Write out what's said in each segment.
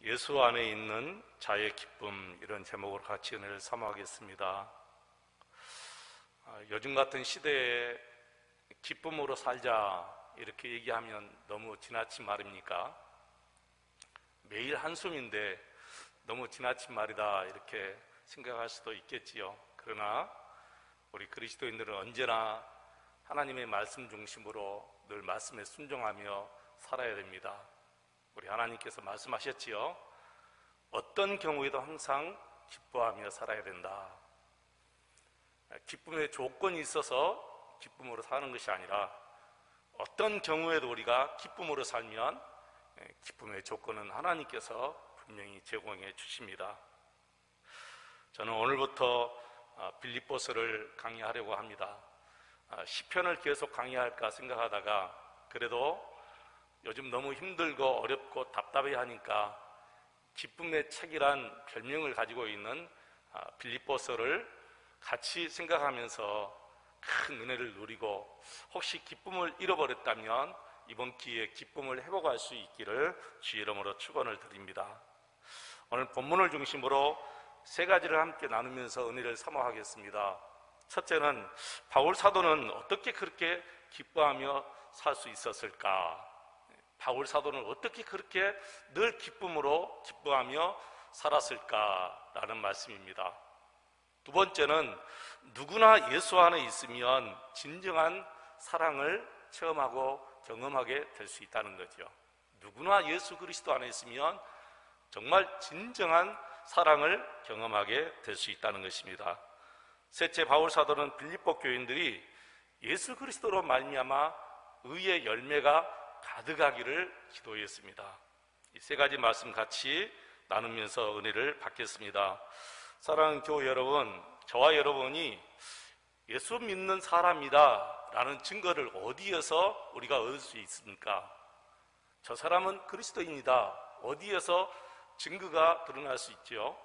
예수 안에 있는 자의 기쁨, 이런 제목으로 같이 은혜를 사모하겠습니다. 요즘 같은 시대에 기쁨으로 살자 이렇게 얘기하면 너무 지나친 말입니까? 매일 한숨인데 너무 지나친 말이다 이렇게 생각할 수도 있겠지요. 그러나 우리 그리스도인들은 언제나 하나님의 말씀 중심으로 늘 말씀에 순종하며 살아야 됩니다. 우리 하나님께서 말씀하셨지요. 어떤 경우에도 항상 기뻐하며 살아야 된다. 기쁨의 조건이 있어서 기쁨으로 사는 것이 아니라 어떤 경우에도 우리가 기쁨으로 살면 기쁨의 조건은 하나님께서 분명히 제공해 주십니다. 저는 오늘부터 빌립보서를 강의하려고 합니다. 시편을 계속 강의할까 생각하다가 그래도 요즘 너무 힘들고 어렵고 답답해 하니까 기쁨의 책이란 별명을 가지고 있는 빌립보서를 같이 생각하면서 큰 은혜를 누리고 혹시 기쁨을 잃어버렸다면 이번 기회에 기쁨을 회복할 수 있기를 주의 이름으로 축원을 드립니다. 오늘 본문을 중심으로 세 가지를 함께 나누면서 은혜를 사모하겠습니다. 첫째는 바울 사도는 어떻게 그렇게 기뻐하며 살 수 있었을까? 바울 사도는 어떻게 그렇게 늘 기쁨으로 기뻐하며 살았을까라는 말씀입니다. 두 번째는 누구나 예수 안에 있으면 진정한 사랑을 체험하고 경험하게 될 수 있다는 거죠. 누구나 예수 그리스도 안에 있으면 정말 진정한 사랑을 경험하게 될 수 있다는 것입니다. 셋째, 바울 사도는 빌립보 교인들이 예수 그리스도로 말미암아 의의 열매가 가득하기를 기도했습니다. 이 세 가지 말씀 같이 나누면서 은혜를 받겠습니다. 사랑하는 교회 여러분, 저와 여러분이 예수 믿는 사람이다 라는 증거를 어디에서 우리가 얻을 수 있습니까? 저 사람은 그리스도인이다, 어디에서 증거가 드러날 수 있죠?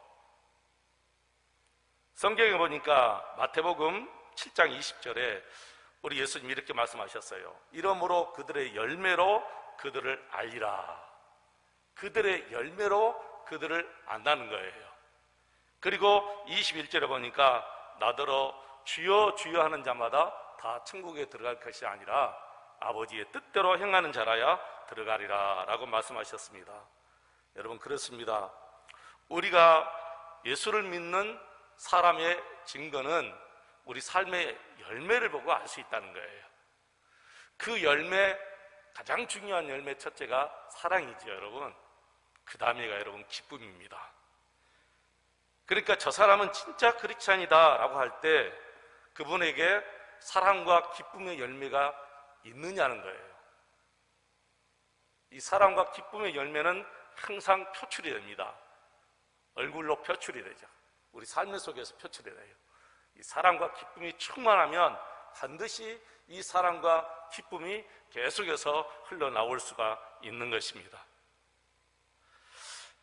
성경에 보니까 마태복음 7장 20절에 우리 예수님이 이렇게 말씀하셨어요. 이러므로 그들의 열매로 그들을 알리라. 그들의 열매로 그들을 안다는 거예요. 그리고 21절에 보니까 나더러 주여 주여 하는 자마다 다 천국에 들어갈 것이 아니라 아버지의 뜻대로 행하는 자라야 들어가리라 라고 말씀하셨습니다. 여러분, 그렇습니다. 우리가 예수를 믿는 사람의 증거는 우리 삶의 열매를 보고 알 수 있다는 거예요. 그 열매, 가장 중요한 열매 첫째가 사랑이죠, 여러분. 그 다음에가 여러분 기쁨입니다. 그러니까 저 사람은 진짜 크리스찬이다 라고 할 때 그분에게 사랑과 기쁨의 열매가 있느냐는 거예요. 이 사랑과 기쁨의 열매는 항상 표출이 됩니다. 얼굴로 표출이 되죠. 우리 삶 속에서 표출이 돼요. 이 사랑과 기쁨이 충만하면 반드시 이 사랑과 기쁨이 계속해서 흘러나올 수가 있는 것입니다.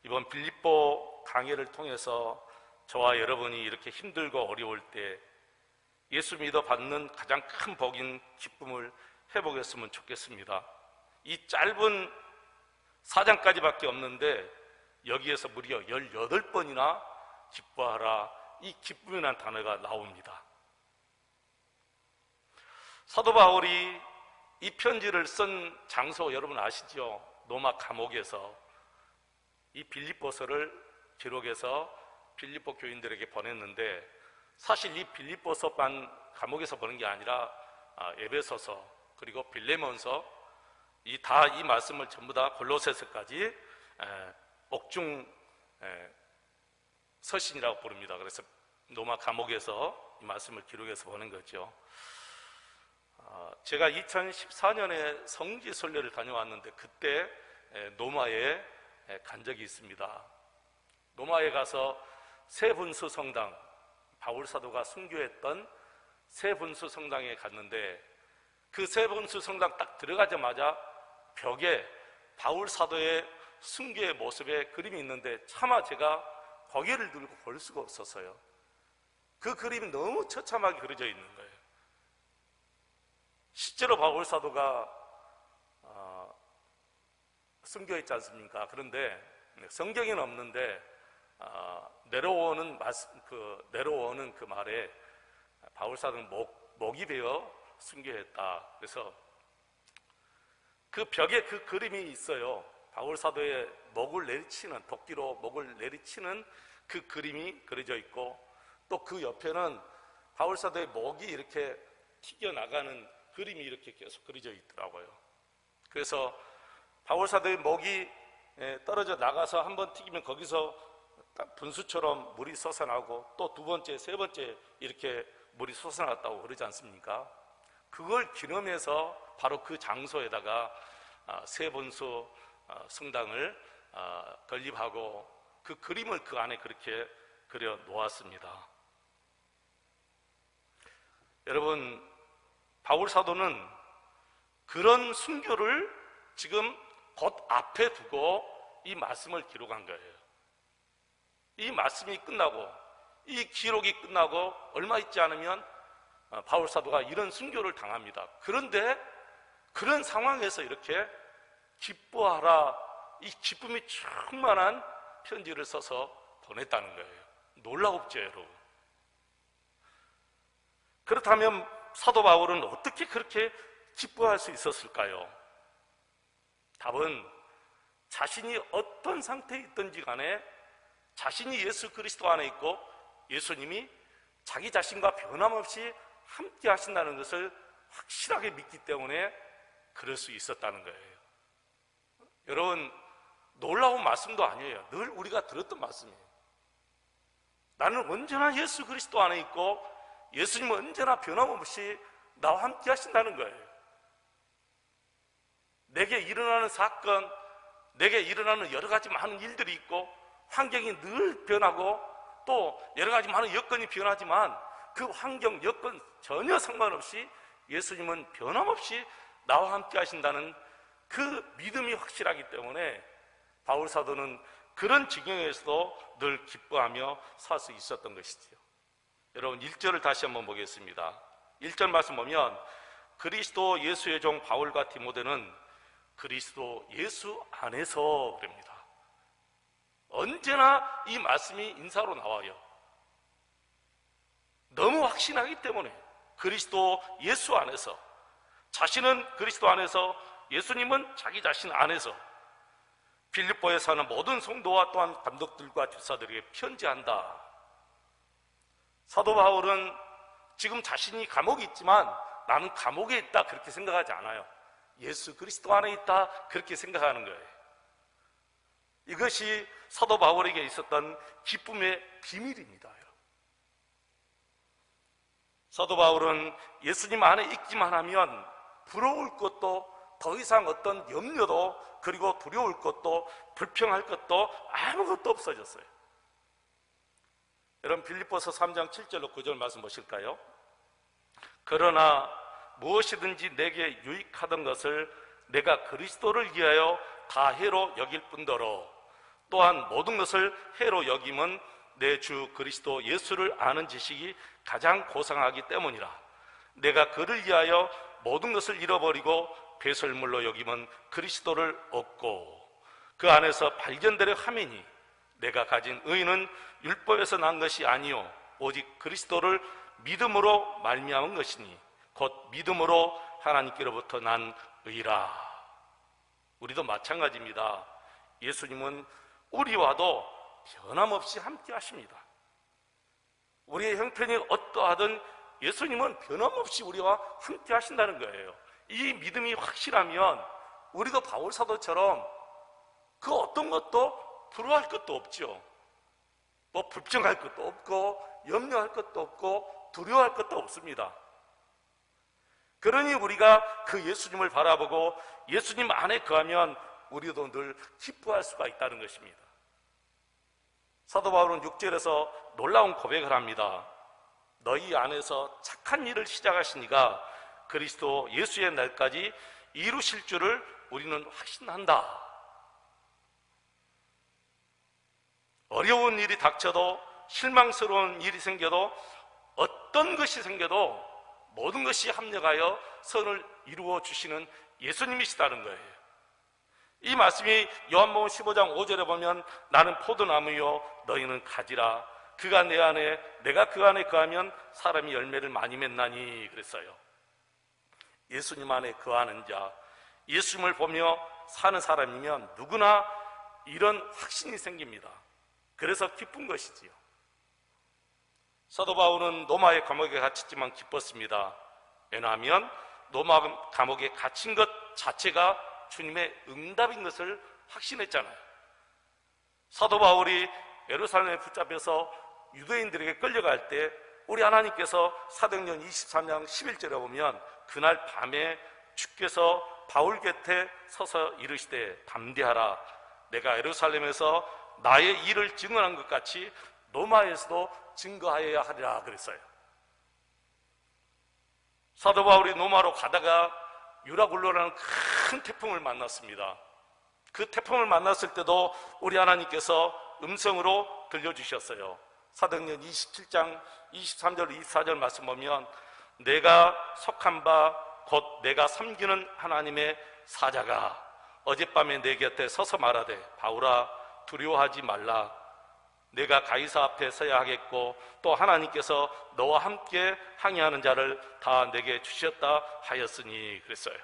이번 빌립보 강해를 통해서 저와 여러분이 이렇게 힘들고 어려울 때 예수 믿어 받는 가장 큰 복인 기쁨을 회복했으면 좋겠습니다. 이 짧은 4장까지밖에 없는데 여기에서 무려 18번이나 기뻐하라, 이 기쁨이라는 단어가 나옵니다. 사도 바울이 이 편지를 쓴 장소 여러분 아시죠? 로마 감옥에서 이 빌립보서를 기록해서 빌립보 교인들에게 보냈는데, 사실 이 빌립보서만 감옥에서 보낸 게 아니라 에베소서 그리고 빌레몬서 이 말씀을 전부 다 골로새서까지 옥중 서신이라고 부릅니다. 그래서 로마 감옥에서 이 말씀을 기록해서 보낸 거죠. 제가 2014년에 성지 순례를 다녀왔는데 그때 로마에 간 적이 있습니다. 로마에 가서 세분수 성당, 바울 사도가 순교했던 세분수 성당에 갔는데 그 세분수 성당 딱 들어가자마자 벽에 바울 사도의 순교의 모습의 그림이 있는데 차마 제가 고개를 들고 볼 수가 없었어요. 그 그림이 너무 처참하게 그려져 있는 거예요. 실제로 바울 사도가 순교했지 않습니까? 그런데 성경에는 없는데 내려오는 그 말에 바울 사도는 목이 베어 순교했다. 그래서 그 벽에 그 그림이 있어요. 바울 사도의 목을 내리치는, 도끼로 목을 내리치는 그 그림이 그려져 있고, 또 그 옆에는 바울 사도의 목이 이렇게 튀겨 나가는 그림이 이렇게 계속 그려져 있더라고요. 그래서 바울 사도의 목이 떨어져 나가서 한번 튀기면 거기서 분수처럼 물이 솟아나고, 또 두 번째, 세 번째 이렇게 물이 솟아났다고 그러지 않습니까? 그걸 기념해서 바로 그 장소에다가 세번수 성당을 건립하고 그 그림을 그 안에 그렇게 그려 놓았습니다. 여러분, 바울 사도는 그런 순교를 지금 곧 앞에 두고 이 말씀을 기록한 거예요. 이 말씀이 끝나고, 이 기록이 끝나고 얼마 있지 않으면 바울 사도가 이런 순교를 당합니다. 그런데 그런 상황에서 이렇게 기뻐하라, 이 기쁨이 충만한 편지를 써서 보냈다는 거예요. 놀라웠죠, 여러분. 그렇다면 사도 바울은 어떻게 그렇게 기뻐할 수 있었을까요? 답은 자신이 어떤 상태에 있든지 간에 자신이 예수 그리스도 안에 있고 예수님이 자기 자신과 변함없이 함께 하신다는 것을 확실하게 믿기 때문에 그럴 수 있었다는 거예요. 여러분, 놀라운 말씀도 아니에요. 늘 우리가 들었던 말씀이에요. 나는 언제나 예수 그리스도 안에 있고 예수님은 언제나 변함없이 나와 함께 하신다는 거예요. 내게 일어나는 사건, 내게 일어나는 여러 가지 많은 일들이 있고 환경이 늘 변하고 또 여러 가지 많은 여건이 변하지만 그 환경, 여건 전혀 상관없이 예수님은 변함없이 나와 함께 하신다는 그 믿음이 확실하기 때문에 바울 사도는 그런 지경에서도 늘 기뻐하며 살 수 있었던 것이지요. 여러분, 1절을 다시 한번 보겠습니다. 1절 말씀 보면 그리스도 예수의 종 바울과 디모데는 그리스도 예수 안에서 그럽니다. 언제나 이 말씀이 인사로 나와요. 너무 확신하기 때문에 그리스도 예수 안에서, 자신은 그리스도 안에서, 예수님은 자기 자신 안에서 빌립보에 사는 모든 성도와 또한 감독들과 집사들에게 편지한다. 사도 바울은 지금 자신이 감옥에 있지만 나는 감옥에 있다 그렇게 생각하지 않아요. 예수 그리스도 안에 있다 그렇게 생각하는 거예요. 이것이 사도 바울에게 있었던 기쁨의 비밀입니다. 사도 바울은 예수님 안에 있기만 하면 부러울 것도, 더 이상 어떤 염려도, 그리고 두려울 것도, 불평할 것도 아무것도 없어졌어요. 여러분, 빌립보서 3장 7절로 9절 말씀 보실까요? 그러나 무엇이든지 내게 유익하던 것을 내가 그리스도를 위하여 다 해로 여길 뿐더러 또한 모든 것을 해로 여김은 내 주 그리스도 예수를 아는 지식이 가장 고상하기 때문이라. 내가 그를 위하여 모든 것을 잃어버리고 배설물로 여김은 그리스도를 얻고 그 안에서 발견되려 함이니 내가 가진 의는 율법에서 난 것이 아니요 오직 그리스도를 믿음으로 말미암은 것이니 곧 믿음으로 하나님께로부터 난 의라. 우리도 마찬가지입니다. 예수님은 우리와도 변함없이 함께 하십니다. 우리의 형편이 어떠하든 예수님은 변함없이 우리와 함께 하신다는 거예요. 이 믿음이 확실하면 우리도 바울 사도처럼 그 어떤 것도 두려워할 것도 없죠. 뭐 불평할 것도 없고 염려할 것도 없고 두려워할 것도 없습니다. 그러니 우리가 그 예수님을 바라보고 예수님 안에 거하면 우리도 늘 기뻐할 수가 있다는 것입니다. 사도 바울은 6절에서 놀라운 고백을 합니다. 너희 안에서 착한 일을 시작하시니가 그리스도 예수의 날까지 이루실 줄을 우리는 확신한다. 어려운 일이 닥쳐도, 실망스러운 일이 생겨도, 어떤 것이 생겨도 모든 것이 합력하여 선을 이루어 주시는 예수님이시다는 거예요. 이 말씀이 요한복음 15장 5절에 보면 나는 포도나무요 너희는 가지라. 그가 내 안에 내가 그 안에 거하면 사람이 열매를 많이 맺나니 그랬어요. 예수님 안에 거하는 자, 예수님을 보며 사는 사람이면 누구나 이런 확신이 생깁니다. 그래서 기쁜 것이지요. 사도 바울은 로마의 감옥에 갇혔지만 기뻤습니다. 왜냐하면 로마 감옥에 갇힌 것 자체가 주님의 응답인 것을 확신했잖아요. 사도 바울이 예루살렘에 붙잡혀서 유대인들에게 끌려갈 때 우리 하나님께서 사도행전 23장 11절에 보면 그날 밤에 주께서 바울 곁에 서서 이르시되 담대하라. 내가 예루살렘에서 나의 일을 증언한 것 같이 로마에서도 증거하여야 하리라 그랬어요. 사도 바울이 로마로 가다가 유라굴로라는 큰 태풍을 만났습니다. 그 태풍을 만났을 때도 우리 하나님께서 음성으로 들려주셨어요. 사도행전 27장 23절 24절 말씀 보면 내가 속한 바 곧 내가 섬기는 하나님의 사자가 어젯밤에 내 곁에 서서 말하되 바울아 두려워하지 말라. 내가 가이사 앞에 서야 하겠고 또 하나님께서 너와 함께 항해하는 자를 다 내게 주셨다 하였으니 그랬어요.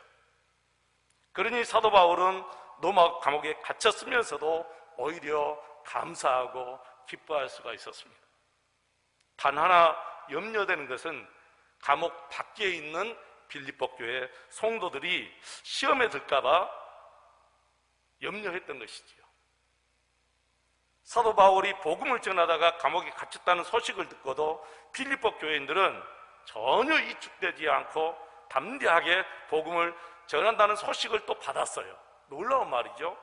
그러니 사도 바울은 로마 감옥에 갇혔으면서도 오히려 감사하고 기뻐할 수가 있었습니다. 단 하나 염려되는 것은 감옥 밖에 있는 빌립보 교회 성도들이 시험에 들까 봐 염려했던 것이지요. 사도 바울이 복음을 전하다가 감옥에 갇혔다는 소식을 듣고도 빌립보 교회인들은 전혀 위축되지 않고 담대하게 복음을 전한다는 소식을 또 받았어요. 놀라운 말이죠.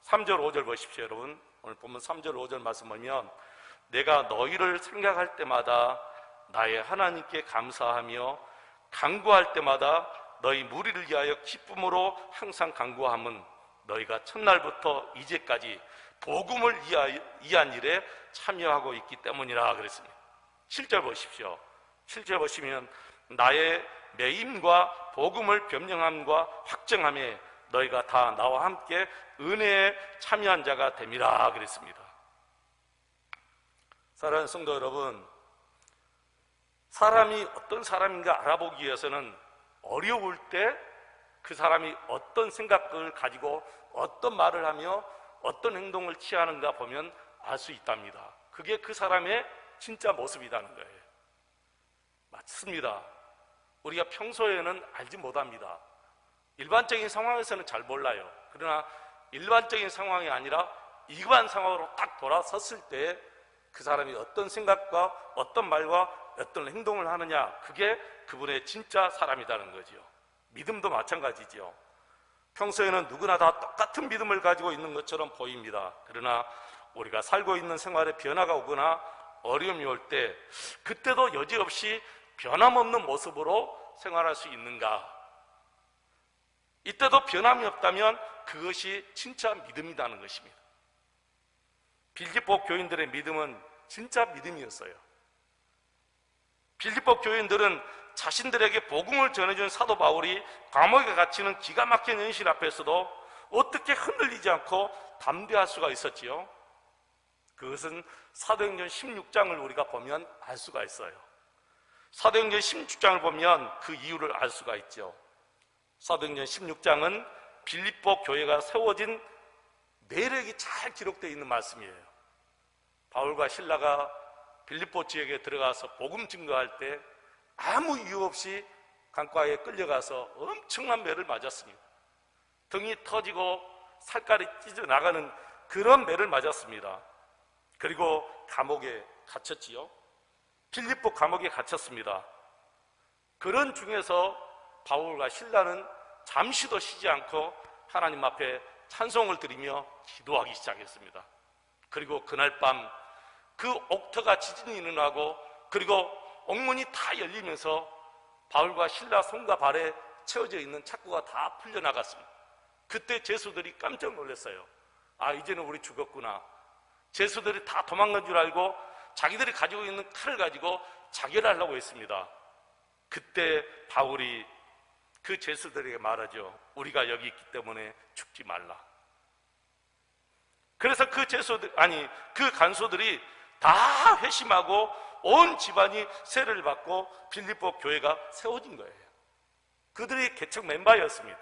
3절 5절 보십시오. 여러분 오늘 보면 3절 5절 말씀 보면 내가 너희를 생각할 때마다 나의 하나님께 감사하며 간구할 때마다 너희 무리를 위하여 기쁨으로 항상 간구함은 너희가 첫날부터 이제까지 복음을 위한 일에 참여하고 있기 때문이라 그랬습니다. 7절 보십시오. 7절 보시면 나의 매임과 복음을 변명함과 확정함에 너희가 다 나와 함께 은혜에 참여한 자가 됨이라 그랬습니다. 사랑하는 성도 여러분, 사람이 어떤 사람인가 알아보기 위해서는 어려울 때 그 사람이 어떤 생각을 가지고 어떤 말을 하며 어떤 행동을 취하는가 보면 알 수 있답니다. 그게 그 사람의 진짜 모습이라는 거예요. 맞습니다. 우리가 평소에는 알지 못합니다. 일반적인 상황에서는 잘 몰라요. 그러나 일반적인 상황이 아니라 일반 상황으로 딱 돌아섰을 때 그 사람이 어떤 생각과 어떤 말과 어떤 행동을 하느냐, 그게 그분의 진짜 사람이라는 거죠. 믿음도 마찬가지죠. 평소에는 누구나 다 똑같은 믿음을 가지고 있는 것처럼 보입니다. 그러나 우리가 살고 있는 생활에 변화가 오거나 어려움이 올 때 그때도 여지없이 변함없는 모습으로 생활할 수 있는가? 이때도 변함이 없다면 그것이 진짜 믿음이라는 것입니다. 빌립보 교인들의 믿음은 진짜 믿음이었어요. 빌립보 교인들은 자신들에게 복음을 전해준 사도 바울이 감옥에 갇히는 기가 막힌 현실 앞에서도 어떻게 흔들리지 않고 담대할 수가 있었지요? 그것은 사도행전 16장을 우리가 보면 알 수가 있어요. 사도행전 16장을 보면 그 이유를 알 수가 있죠. 사도행전 16장은 빌립보 교회가 세워진 내력이 잘 기록되어 있는 말씀이에요. 바울과 실라가 빌립보 지역에 들어가서 복음 증거할 때 아무 이유 없이 강가에 끌려가서 엄청난 매를 맞았습니다. 등이 터지고 살깔이 찢어나가는 그런 매를 맞았습니다. 그리고 감옥에 갇혔지요. 빌립보 감옥에 갇혔습니다. 그런 중에서 바울과 실라는 잠시도 쉬지 않고 하나님 앞에 찬송을 드리며 기도하기 시작했습니다. 그리고 그날 밤 그 옥터가 지진이 일어나고 그리고 옥문이 다 열리면서 바울과 실라 손과 발에 채워져 있는 착고가 다 풀려나갔습니다. 그때 제수들이 깜짝 놀랐어요. 아, 이제는 우리 죽었구나. 제수들이 다 도망간 줄 알고 자기들이 가지고 있는 칼을 가지고 자결하려고 했습니다. 그때 바울이 그 제수들에게 말하죠. 우리가 여기 있기 때문에 죽지 말라. 그래서 그 간소들이 다 회심하고 온 집안이 세례를 받고 빌립보 교회가 세워진 거예요. 그들이 개척 멤버였습니다.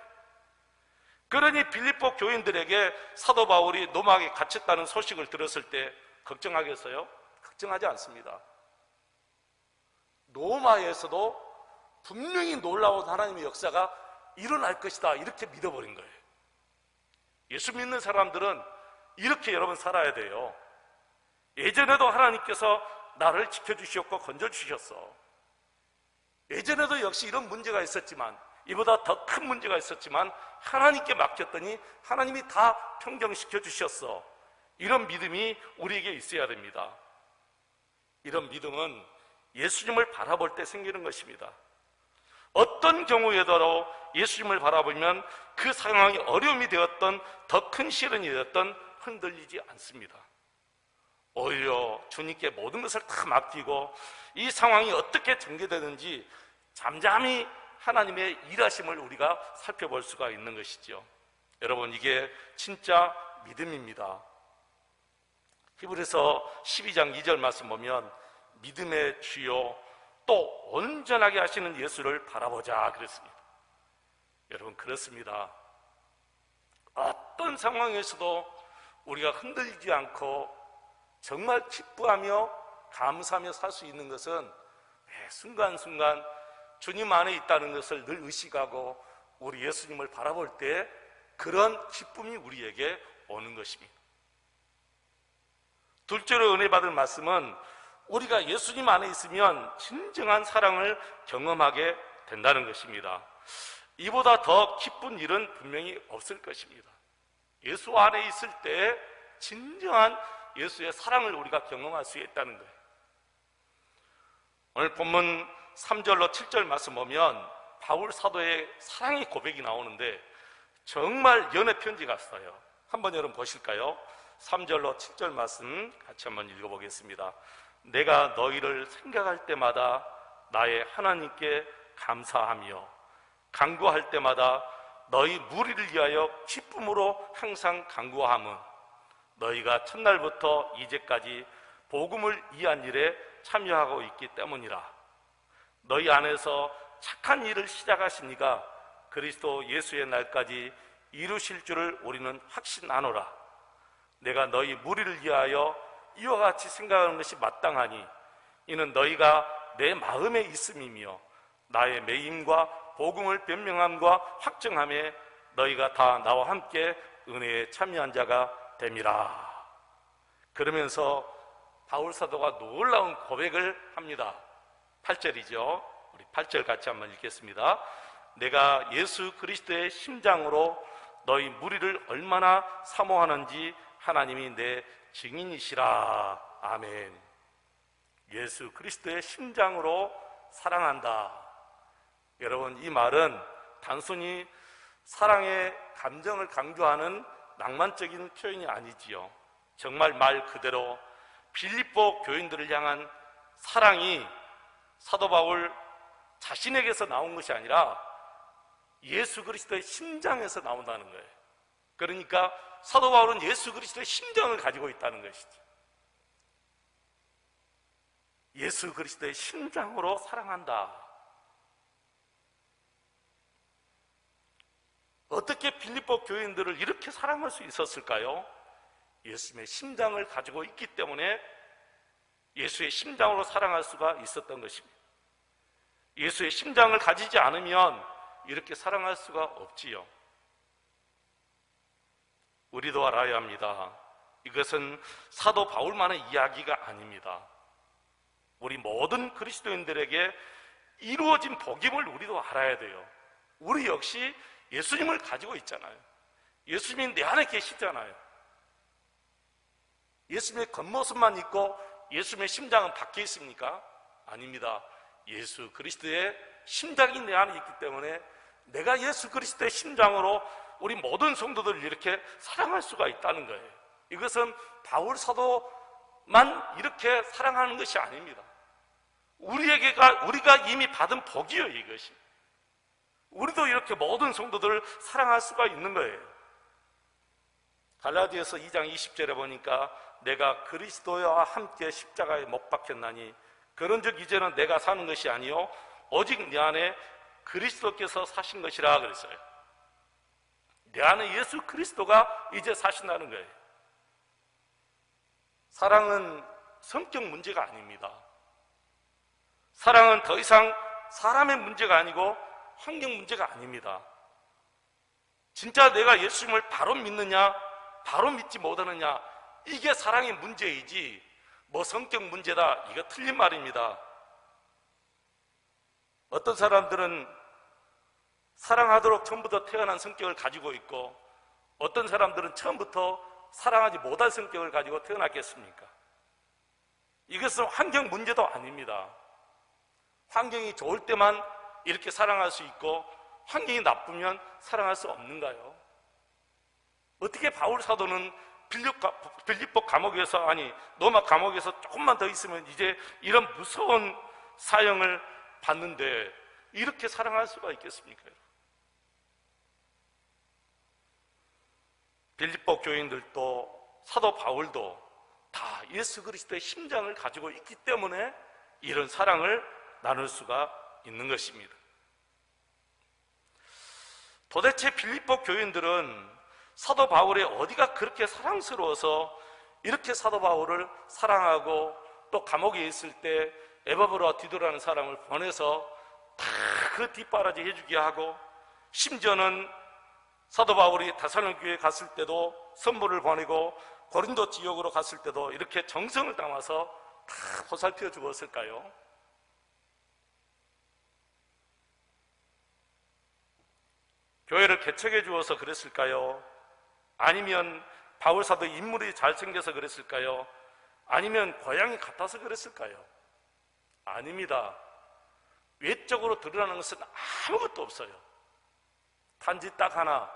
그러니 빌립보 교인들에게 사도 바울이 노마에 갇혔다는 소식을 들었을 때 걱정하겠어요? 걱정하지 않습니다. 로마에서도 분명히 놀라운 하나님의 역사가 일어날 것이다, 이렇게 믿어버린 거예요. 예수 믿는 사람들은 이렇게 여러분 살아야 돼요. 예전에도 하나님께서 나를 지켜주셨고 건져주셨어. 예전에도 역시 이런 문제가 있었지만, 이보다 더 큰 문제가 있었지만 하나님께 맡겼더니 하나님이 다 평정시켜 주셨어. 이런 믿음이 우리에게 있어야 됩니다. 이런 믿음은 예수님을 바라볼 때 생기는 것입니다. 어떤 경우에도 예수님을 바라보면 그 상황이 어려움이 되었던, 더 큰 시련이 되었던 흔들리지 않습니다. 오히려 주님께 모든 것을 다 맡기고 이 상황이 어떻게 전개되는지 잠잠히 하나님의 일하심을 우리가 살펴볼 수가 있는 것이죠. 여러분, 이게 진짜 믿음입니다. 히브리서 12장 2절 말씀 보면 믿음의 주요 또 온전하게 하시는 예수를 바라보자 그랬습니다. 여러분, 그렇습니다. 어떤 상황에서도 우리가 흔들리지 않고 정말 기뻐하며 감사하며 살 수 있는 것은 순간순간 주님 안에 있다는 것을 늘 의식하고 우리 예수님을 바라볼 때 그런 기쁨이 우리에게 오는 것입니다. 둘째로 은혜 받을 말씀은 우리가 예수님 안에 있으면 진정한 사랑을 경험하게 된다는 것입니다. 이보다 더 기쁜 일은 분명히 없을 것입니다. 예수 안에 있을 때 진정한 예수의 사랑을 우리가 경험할 수 있다는 거예요. 오늘 본문 3절로 7절 말씀 보면 바울 사도의 사랑의 고백이 나오는데 정말 연애 편지 같아요. 한번 여러분 보실까요? 3절로 7절 말씀 같이 한번 읽어보겠습니다. 내가 너희를 생각할 때마다 나의 하나님께 감사하며 간구할 때마다 너희 무리를 위하여 기쁨으로 항상 간구함은 너희가 첫날부터 이제까지 복음을 이해한 일에 참여하고 있기 때문이라. 너희 안에서 착한 일을 시작하시니가 그리스도 예수의 날까지 이루실 줄을 우리는 확신하노라. 내가 너희 무리를 위하여 이와 같이 생각하는 것이 마땅하니 이는 너희가 내 마음에 있음이며 나의 매임과 복음을 변명함과 확정함에 너희가 다 나와 함께 은혜에 참여한 자가 됨이라. 그러면서 바울 사도가 놀라운 고백을 합니다. 8절이죠. 우리 8절 같이 한번 읽겠습니다. 내가 예수 그리스도의 심장으로 너희 무리를 얼마나 사모하는지 하나님이 내 증인이시라. 아멘. 예수 그리스도의 심장으로 사랑한다. 여러분, 이 말은 단순히 사랑의 감정을 강조하는 낭만적인 표현이 아니지요. 정말 말 그대로 빌립보 교인들을 향한 사랑이 사도 바울 자신에게서 나온 것이 아니라 예수 그리스도의 심장에서 나온다는 거예요. 그러니까 사도 바울은 예수 그리스도의 심정을 가지고 있다는 것이죠. 예수 그리스도의 심장으로 사랑한다. 어떻게 빌립보 교인들을 이렇게 사랑할 수 있었을까요? 예수님의 심장을 가지고 있기 때문에 예수의 심장으로 사랑할 수가 있었던 것입니다. 예수의 심장을 가지지 않으면 이렇게 사랑할 수가 없지요. 우리도 알아야 합니다. 이것은 사도 바울만의 이야기가 아닙니다. 우리 모든 그리스도인들에게 이루어진 복임을 우리도 알아야 돼요. 우리 역시 예수님을 가지고 있잖아요. 예수님이 내 안에 계시잖아요. 예수님의 겉모습만 있고 예수님의 심장은 밖에 있습니까? 아닙니다. 예수 그리스도의 심장이 내 안에 있기 때문에 내가 예수 그리스도의 심장으로 우리 모든 성도들을 이렇게 사랑할 수가 있다는 거예요. 이것은 바울 사도만 이렇게 사랑하는 것이 아닙니다. 우리가 이미 받은 복이에요, 이것이. 우리도 이렇게 모든 성도들을 사랑할 수가 있는 거예요. 갈라디아서 2장 20절에 보니까 내가 그리스도와 함께 십자가에 못 박혔나니 그런즉 이제는 내가 사는 것이 아니요 오직 내 안에 그리스도께서 사신 것이라 그랬어요. 내 안에 예수 그리스도가 이제 사신다는 거예요. 사랑은 성격 문제가 아닙니다. 사랑은 더 이상 사람의 문제가 아니고 환경 문제가 아닙니다. 진짜 내가 예수님을 바로 믿느냐 바로 믿지 못하느냐, 이게 사랑의 문제이지 뭐 성격 문제다, 이거 틀린 말입니다. 어떤 사람들은 사랑하도록 처음부터 태어난 성격을 가지고 있고 어떤 사람들은 처음부터 사랑하지 못할 성격을 가지고 태어났겠습니까? 이것은 환경 문제도 아닙니다. 환경이 좋을 때만 이렇게 사랑할 수 있고 환경이 나쁘면 사랑할 수 없는가요? 어떻게 바울 사도는 빌립보 감옥에서, 아니 로마 감옥에서 조금만 더 있으면 이제 이런 무서운 사형을 받는데 이렇게 사랑할 수가 있겠습니까? 빌립보 교인들도 사도 바울도 다 예수 그리스도의 심장을 가지고 있기 때문에 이런 사랑을 나눌 수가 있는 것입니다. 도대체 빌립보 교인들은 사도 바울의 어디가 그렇게 사랑스러워서 이렇게 사도 바울을 사랑하고 또 감옥에 있을 때 에바브라와 디도라는 사람을 보내서 다 그 뒷바라지 해주게 하고, 심지어는 사도 바울이 데살로니가 교회에 갔을 때도 선물을 보내고 고린도 지역으로 갔을 때도 이렇게 정성을 담아서 다 보살펴 주었을까요? 교회를 개척해 주어서 그랬을까요? 아니면 바울 사도의 인물이 잘생겨서 그랬을까요? 아니면 고향이 같아서 그랬을까요? 아닙니다. 외적으로 드러나는 것은 아무것도 없어요. 단지 딱 하나,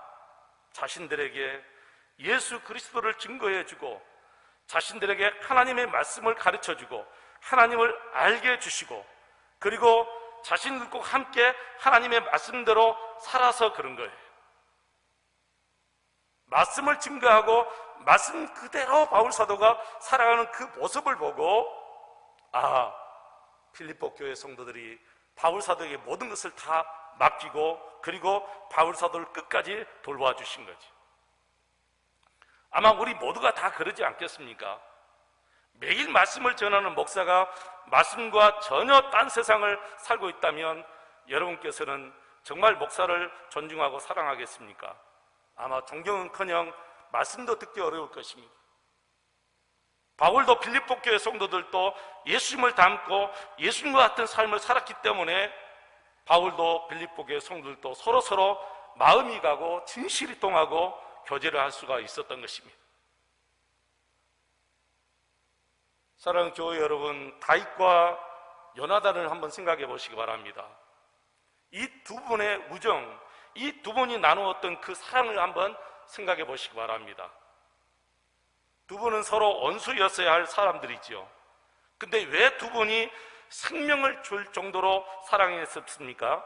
자신들에게 예수 그리스도를 증거해 주고 자신들에게 하나님의 말씀을 가르쳐 주고 하나님을 알게 해 주시고, 그리고 자신들과 함께 하나님의 말씀대로 살아서 그런 거예요. 말씀을 증거하고 말씀 그대로 바울 사도가 살아가는 그 모습을 보고, 아, 빌립보 교회 성도들이 바울 사도에게 모든 것을 다 맡기고 그리고 바울 사도를 끝까지 돌봐 주신 거지. 아마 우리 모두가 다 그러지 않겠습니까? 매일 말씀을 전하는 목사가 말씀과 전혀 딴 세상을 살고 있다면 여러분께서는 정말 목사를 존중하고 사랑하겠습니까? 아마 존경은커녕 말씀도 듣기 어려울 것입니다. 바울도 빌립보 교회 성도들도 예수님을 닮고 예수님과 같은 삶을 살았기 때문에 바울도 빌립보 교회 성도들도 서로 마음이 가고 진실이 통하고 교제를 할 수가 있었던 것입니다. 사랑하는 교회 여러분, 다윗과 요나단을 한번 생각해 보시기 바랍니다. 이 두 분의 우정, 이 두 분이 나누었던 그 사랑을 한번 생각해 보시기 바랍니다. 두 분은 서로 원수였어야 할 사람들이죠. 근데 왜 두 분이 생명을 줄 정도로 사랑했습니까?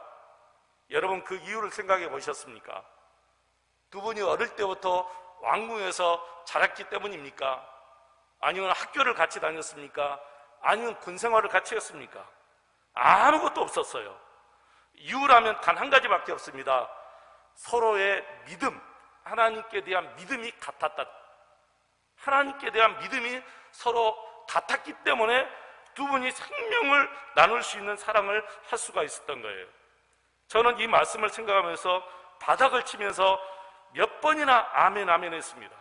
여러분, 그 이유를 생각해 보셨습니까? 두 분이 어릴 때부터 왕궁에서 자랐기 때문입니까? 아니면 학교를 같이 다녔습니까? 아니면 군생활을 같이 했습니까? 아무것도 없었어요. 이유라면 단 한 가지밖에 없습니다. 서로의 믿음, 하나님께 대한 믿음이 같았다. 하나님께 대한 믿음이 서로 같았기 때문에 두 분이 생명을 나눌 수 있는 사랑을 할 수가 있었던 거예요. 저는 이 말씀을 생각하면서 바닥을 치면서 몇 번이나 아멘 아멘 했습니다.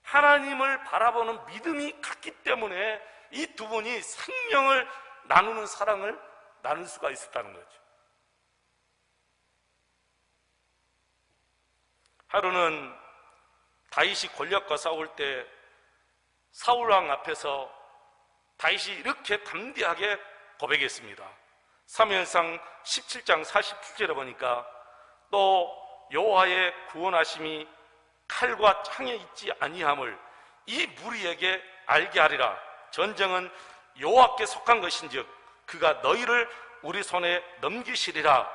하나님을 바라보는 믿음이 같기 때문에 이 두 분이 생명을 나누는 사랑을 나눌 수가 있었다는 거죠. 하루는 다윗이 골리앗과 싸울 때 사울왕 앞에서 다윗이 이렇게 담대하게 고백했습니다. 사무엘상 17장 47절에 보니까 또 여호와의 구원하심이 칼과 창에 있지 아니함을 이 무리에게 알게 하리라. 전쟁은 여호와께 속한 것인즉 그가 너희를 우리 손에 넘기시리라.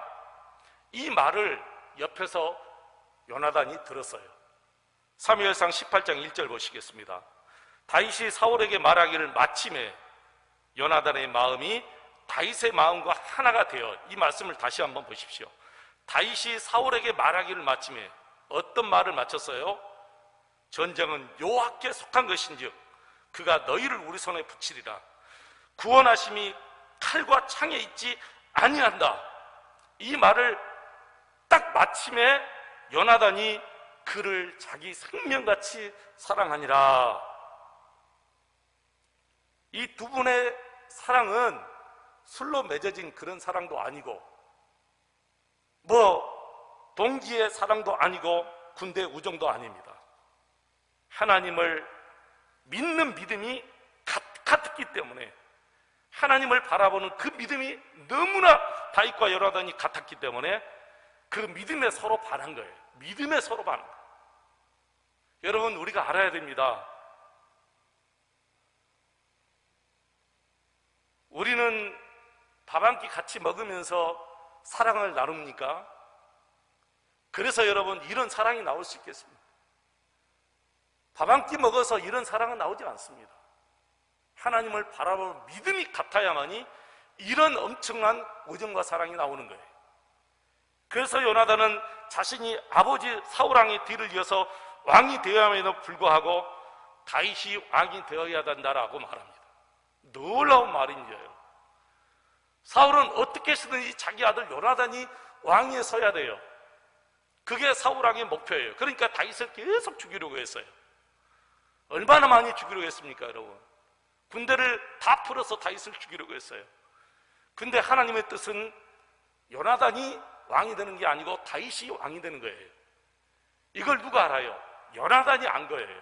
이 말을 옆에서 요나단이 들었어요. 사무엘상 18장 1절 보시겠습니다. 다윗이 사울에게 말하기를 마침에 요나단의 마음이 다윗의 마음과 하나가 되어, 이 말씀을 다시 한번 보십시오. 다윗이 사울에게 말하기를 마침에 어떤 말을 마쳤어요? 전쟁은 여호와께 속한 것인즉 그가 너희를 우리 손에 붙이리라. 구원하심이 칼과 창에 있지 아니한다. 이 말을 딱 마침에 요나단이 그를 자기 생명같이 사랑하니라. 이 두 분의 사랑은 술로 맺어진 그런 사랑도 아니고 동기의 사랑도 아니고 군대 우정도 아닙니다. 하나님을 믿는 믿음이 같았기 때문에, 하나님을 바라보는 그 믿음이 너무나 다윗과 요나단이 같았기 때문에 그 믿음에 서로 반한 거예요. 믿음에 서로 반한 거예요. 여러분, 우리가 알아야 됩니다. 우리는 밥 한 끼 같이 먹으면서 사랑을 나눕니까? 그래서 여러분, 이런 사랑이 나올 수 있겠습니까? 밥 한 끼 먹어서 이런 사랑은 나오지 않습니다. 하나님을 바라보는 믿음이 같아야만이 이런 엄청난 우정과 사랑이 나오는 거예요. 그래서 요나단은 자신이 아버지 사울왕의 뒤를 이어서 왕이 되어야 함에도 불구하고 다윗이 왕이 되어야 된다라고 말합니다. 놀라운 말인지요. 사울은 어떻게 해서든지 자기 아들 요나단이 왕위에 서야 돼요. 그게 사울왕의 목표예요. 그러니까 다윗을 계속 죽이려고 했어요. 얼마나 많이 죽이려고 했습니까, 여러분? 군대를 다 풀어서 다윗을 죽이려고 했어요. 근데 하나님의 뜻은 요나단이 왕이 되는 게 아니고 다윗이 왕이 되는 거예요. 이걸 누가 알아요? 요나단이 안 거예요.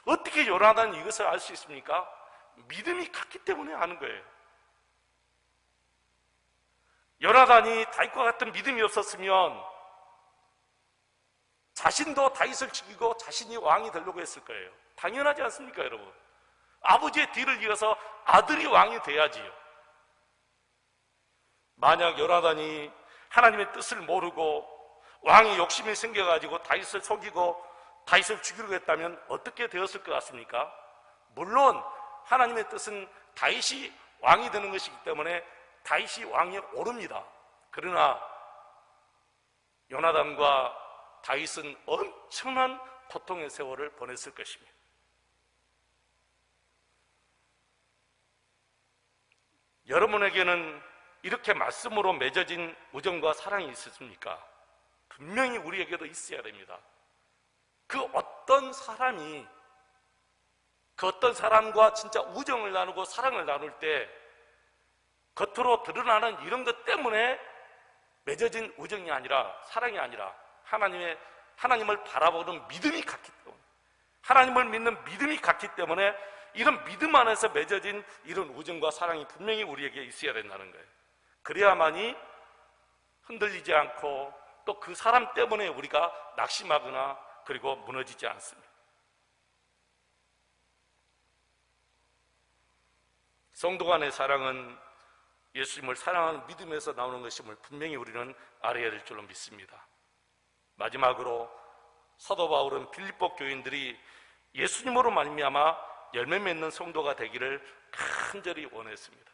어떻게 요나단이 이것을 알 수 있습니까? 믿음이 같기 때문에 아는 거예요. 요나단이 다윗과 같은 믿음이 없었으면 자신도 다윗을 죽이고 자신이 왕이 되려고 했을 거예요. 당연하지 않습니까, 여러분? 아버지의 뒤를 이어서 아들이 왕이 돼야지요. 만약 요나단이 하나님의 뜻을 모르고 왕의 욕심이 생겨가지고 다윗을 속이고 다윗을 죽이려고 했다면 어떻게 되었을 것 같습니까? 물론 하나님의 뜻은 다윗이 왕이 되는 것이기 때문에 다윗이 왕에 오릅니다. 그러나 요나단과 다윗은 엄청난 고통의 세월을 보냈을 것입니다. 여러분에게는 이렇게 말씀으로 맺어진 우정과 사랑이 있으십니까? 분명히 우리에게도 있어야 됩니다. 그 어떤 사람과 진짜 우정을 나누고 사랑을 나눌 때 겉으로 드러나는 이런 것 때문에 맺어진 우정이 아니라, 사랑이 아니라 하나님을 바라보는 믿음이 같기 때문에, 하나님을 믿는 믿음이 같기 때문에 이런 믿음 안에서 맺어진 이런 우정과 사랑이 분명히 우리에게 있어야 된다는 거예요. 그래야만이 흔들리지 않고 또 그 사람 때문에 우리가 낙심하거나 그리고 무너지지 않습니다. 성도 간의 사랑은 예수님을 사랑하는 믿음에서 나오는 것임을 분명히 우리는 알아야 될 줄로 믿습니다. 마지막으로 사도 바울은 빌립보 교인들이 예수님으로 말미암아 열매 맺는 성도가 되기를 간절히 원했습니다.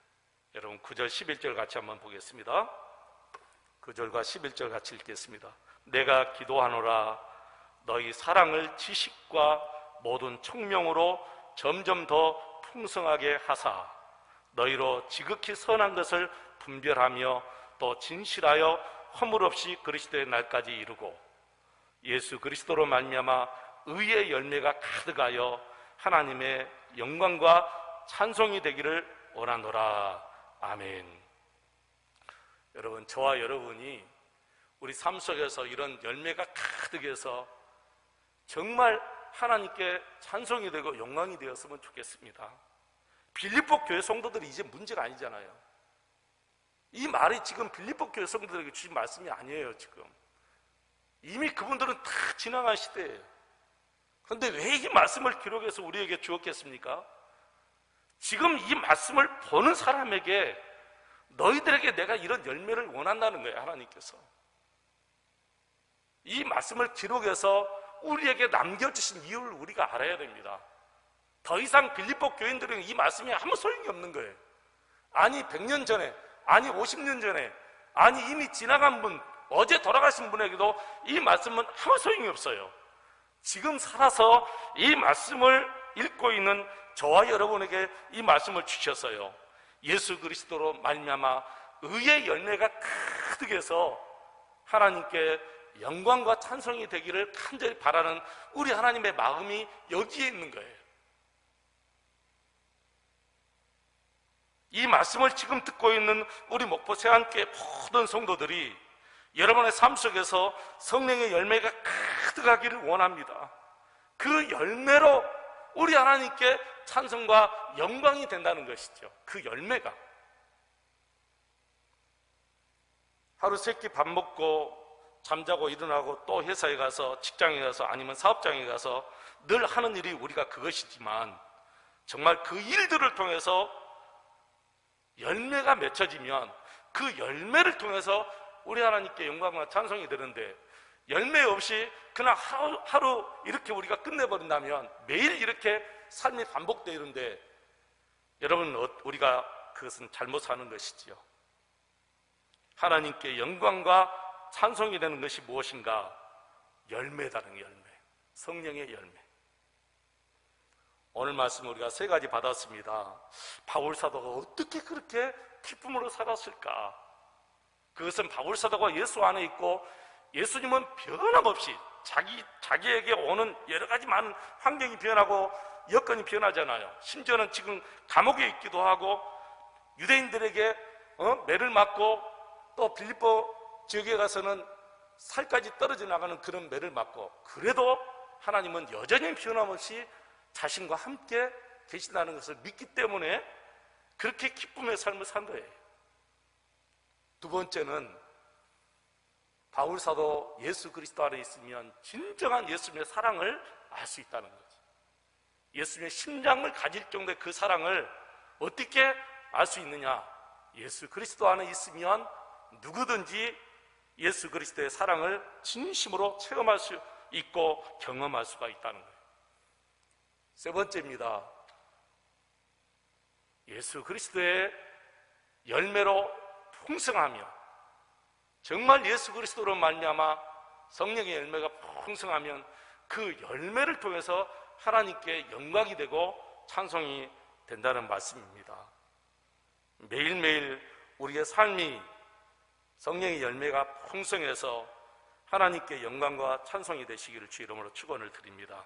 여러분 9절 11절 같이 한번 보겠습니다. 9절과 11절 같이 읽겠습니다. 내가 기도하노라 너희 사랑을 지식과 모든 총명으로 점점 더 풍성하게 하사 너희로 지극히 선한 것을 분별하며 또 진실하여 허물 없이 그리스도의 날까지 이루고 예수 그리스도로 말미암아 의의 열매가 가득하여 하나님의 영광과 찬송이 되기를 원하노라. 아멘. 여러분, 저와 여러분이 우리 삶 속에서 이런 열매가 가득해서 정말 하나님께 찬송이 되고 영광이 되었으면 좋겠습니다. 빌립보 교회 성도들이 이제 문제가 아니잖아요. 이 말이 지금 빌립보 교회 성도들에게 주신 말씀이 아니에요. 지금 이미 그분들은 다 지나간 시대예요. 그런데 왜 이 말씀을 기록해서 우리에게 주었겠습니까? 지금 이 말씀을 보는 사람에게 너희들에게 내가 이런 열매를 원한다는 거예요. 하나님께서 이 말씀을 기록해서 우리에게 남겨주신 이유를 우리가 알아야 됩니다. 더 이상 빌립보 교인들은 이 말씀이 아무 소용이 없는 거예요. 아니 100년 전에, 아니 50년 전에, 아니 이미 지나간 분, 어제 돌아가신 분에게도 이 말씀은 아무 소용이 없어요. 지금 살아서 이 말씀을 읽고 있는 저와 여러분에게 이 말씀을 주셨어요. 예수 그리스도로 말미암아 의의 열매가 가득해서 하나님께 영광과 찬송이 되기를 간절히 바라는 우리 하나님의 마음이 여기에 있는 거예요. 이 말씀을 지금 듣고 있는 우리 목포 세안교회 모든 성도들이 여러분의 삶 속에서 성령의 열매가 가득하기를 원합니다. 그 열매로 우리 하나님께 찬송과 영광이 된다는 것이죠. 그 열매가. 하루 세끼 밥 먹고 잠자고 일어나고 또 회사에 가서 직장에 가서 아니면 사업장에 가서 늘 하는 일이 우리가 그것이지만 정말 그 일들을 통해서 열매가 맺혀지면 그 열매를 통해서 우리 하나님께 영광과 찬송이 되는데 열매 없이 그냥 하루 이렇게 우리가 끝내버린다면 매일 이렇게 삶이 반복되는데 여러분 우리가 그것은 잘못 사는 것이지요. 하나님께 영광과 찬송이 되는 것이 무엇인가? 열매다는 열매, 성령의 열매. 오늘 말씀 우리가 세 가지 받았습니다. 바울 사도가 어떻게 그렇게 기쁨으로 살았을까? 그것은 바울 사도가 예수 안에 있고 예수님은 변함없이 자기에게 오는 여러 가지 많은 환경이 변하고 여건이 변하잖아요. 심지어는 지금 감옥에 있기도 하고 유대인들에게 매를 맞고 또 빌립보 지역에 가서는 살까지 떨어져 나가는 그런 매를 맞고 그래도 하나님은 여전히 변함없이 자신과 함께 계신다는 것을 믿기 때문에 그렇게 기쁨의 삶을 산 거예요. 두 번째는 바울 사도 예수 그리스도 안에 있으면 진정한 예수님의 사랑을 알 수 있다는 거죠. 예수님의 심장을 가질 정도의 그 사랑을 어떻게 알 수 있느냐? 예수 그리스도 안에 있으면 누구든지 예수 그리스도의 사랑을 진심으로 체험할 수 있고 경험할 수가 있다는 거예요. 세 번째입니다. 예수 그리스도의 열매로 풍성하며 정말 예수 그리스도로 말미암아 성령의 열매가 풍성하면 그 열매를 통해서 하나님께 영광이 되고 찬송이 된다는 말씀입니다. 매일매일 우리의 삶이 성령의 열매가 풍성해서 하나님께 영광과 찬송이 되시기를 주 이름으로 축원을 드립니다.